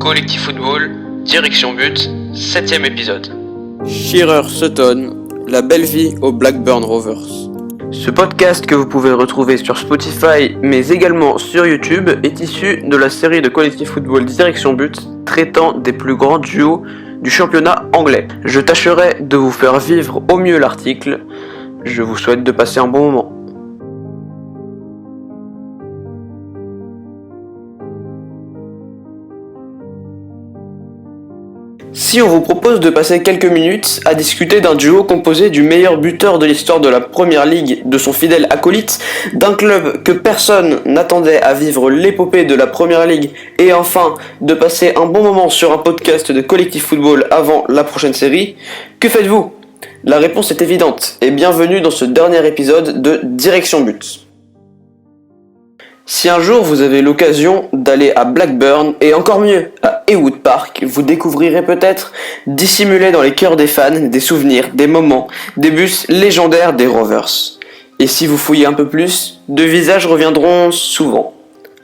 Collectif Football, Direction But, 7ème épisode. Shearer-Sutton, la belle vie aux Blackburn Rovers. Ce podcast que vous pouvez retrouver sur Spotify mais également sur YouTube est issu de la série de Collectif Football Direction But traitant des plus grands duos du championnat anglais. Je tâcherai de vous faire vivre au mieux l'article. Je vous souhaite de passer un bon moment. Si on vous propose de passer quelques minutes à discuter d'un duo composé du meilleur buteur de l'histoire de la Première Ligue, de son fidèle acolyte, d'un club que personne n'attendait à vivre l'épopée de la Première Ligue, et enfin de passer un bon moment sur un podcast de Collectif Football avant la prochaine série, que faites-vous ? La réponse est évidente, et bienvenue dans ce dernier épisode de Direction But. Si un jour vous avez l'occasion d'aller à Blackburn, et encore mieux, à Ewood Park, vous découvrirez peut-être, dissimulés dans les cœurs des fans, des souvenirs, des moments, des bus légendaires des Rovers. Et si vous fouillez un peu plus, deux visages reviendront souvent.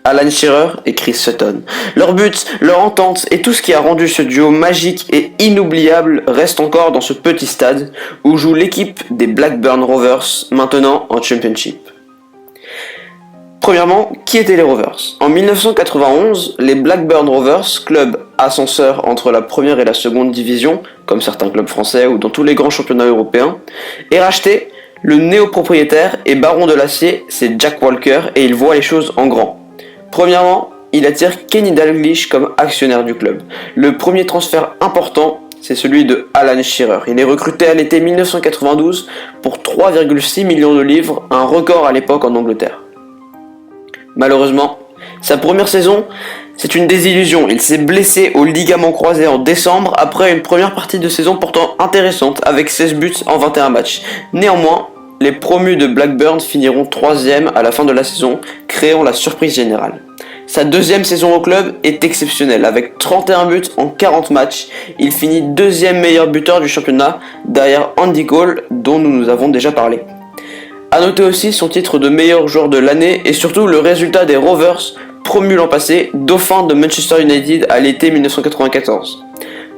Alan Shearer et Chris Sutton. Leur but, leur entente et tout ce qui a rendu ce duo magique et inoubliable reste encore dans ce petit stade où joue l'équipe des Blackburn Rovers, maintenant en Championship. Premièrement, qui étaient les Rovers ? En 1991, les Blackburn Rovers, club ascenseur entre la première et la seconde division, comme certains clubs français ou dans tous les grands championnats européens, est racheté. Le néo-propriétaire et baron de l'acier, c'est Jack Walker et il voit les choses en grand. Premièrement, il attire Kenny Dalglish comme actionnaire du club. Le premier transfert important, c'est celui de Alan Shearer. Il est recruté à l'été 1992 pour 3,6 millions de livres, un record à l'époque en Angleterre. Malheureusement, sa première saison, c'est une désillusion. Il s'est blessé au ligament croisé en décembre après une première partie de saison pourtant intéressante avec 16 buts en 21 matchs. Néanmoins, les promus de Blackburn finiront 3e à la fin de la saison, créant la surprise générale. Sa deuxième saison au club est exceptionnelle. Avec 31 buts en 40 matchs, il finit 2e meilleur buteur du championnat derrière Andy Cole dont nous avons déjà parlé. A noter aussi son titre de meilleur joueur de l'année et surtout le résultat des Rovers, promus l'an passé, dauphin de Manchester United à l'été 1994.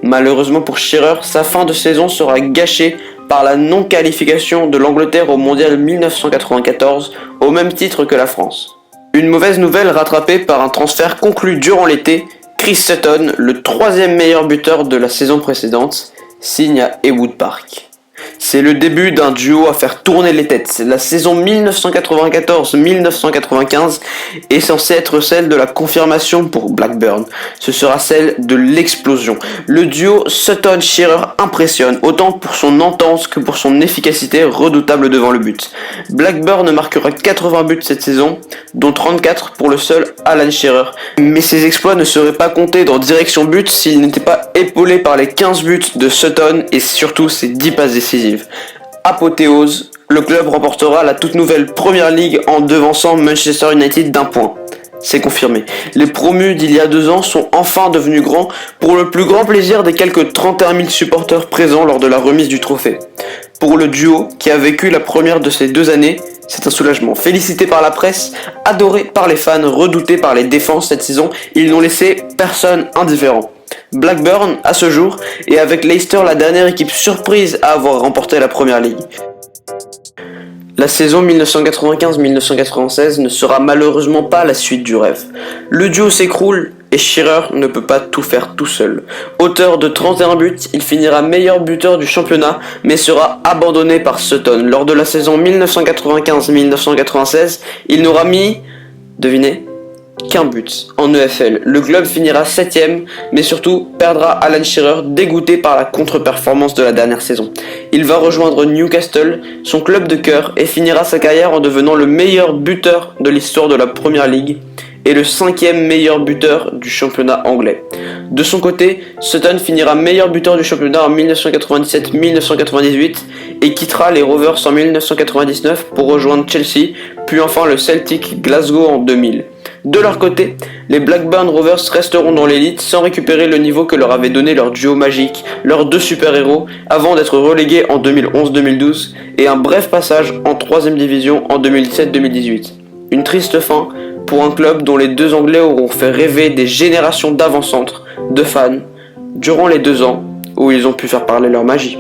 Malheureusement pour Shearer, sa fin de saison sera gâchée par la non-qualification de l'Angleterre au Mondial 1994, au même titre que la France. Une mauvaise nouvelle rattrapée par un transfert conclu durant l'été, Chris Sutton, le 3e meilleur buteur de la saison précédente, signe à Ewood Park. C'est le début d'un duo à faire tourner les têtes. La saison 1994-1995 est censée être celle de la confirmation pour Blackburn. Ce sera celle de l'explosion. Le duo Sutton-Shearer impressionne, autant pour son entente que pour son efficacité redoutable devant le but. Blackburn marquera 80 buts cette saison, dont 34 pour le seul Alan Shearer. Mais ses exploits ne seraient pas comptés dans Direction But s'il n'était pas épaulé par les 15 buts de Sutton et surtout ses 10 passes décisives. Apothéose, le club remportera la toute nouvelle Première Ligue en devançant Manchester United d'un point. C'est confirmé. Les promus d'il y a 2 ans sont enfin devenus grands pour le plus grand plaisir des quelques 31 000 supporters présents lors de la remise du trophée. Pour le duo qui a vécu la première de ces 2 années, c'est un soulagement. Félicité par la presse, adoré par les fans, redouté par les défenses cette saison, ils n'ont laissé personne indifférent. Blackburn, à ce jour, est avec Leicester la dernière équipe surprise à avoir remporté la Première Ligue. La saison 1995-1996 ne sera malheureusement pas la suite du rêve. Le duo s'écroule et Shearer ne peut pas tout faire tout seul. Auteur de 31 buts, il finira meilleur buteur du championnat mais sera abandonné par Sutton. Lors de la saison 1995-1996, il n'aura mis, devinez, qu'un but en EFL. Le club finira 7e, mais surtout perdra Alan Shearer, dégoûté par la contre-performance de la dernière saison. Il va rejoindre Newcastle, son club de cœur, et finira sa carrière en devenant le meilleur buteur de l'histoire de la Première Ligue et le 5e meilleur buteur du championnat anglais. De son côté, Sutton finira meilleur buteur du championnat en 1997-1998 et quittera les Rovers en 1999 pour rejoindre Chelsea, puis enfin le Celtic Glasgow en 2000. De leur côté, les Blackburn Rovers resteront dans l'élite sans récupérer le niveau que leur avait donné leur duo magique, leurs 2 super-héros, avant d'être relégués en 2011-2012 et un bref passage en 3ème division en 2017-2018. Une triste fin pour un club dont les deux Anglais auront fait rêver des générations d'avant-centres, de fans, durant les 2 ans où ils ont pu faire parler leur magie.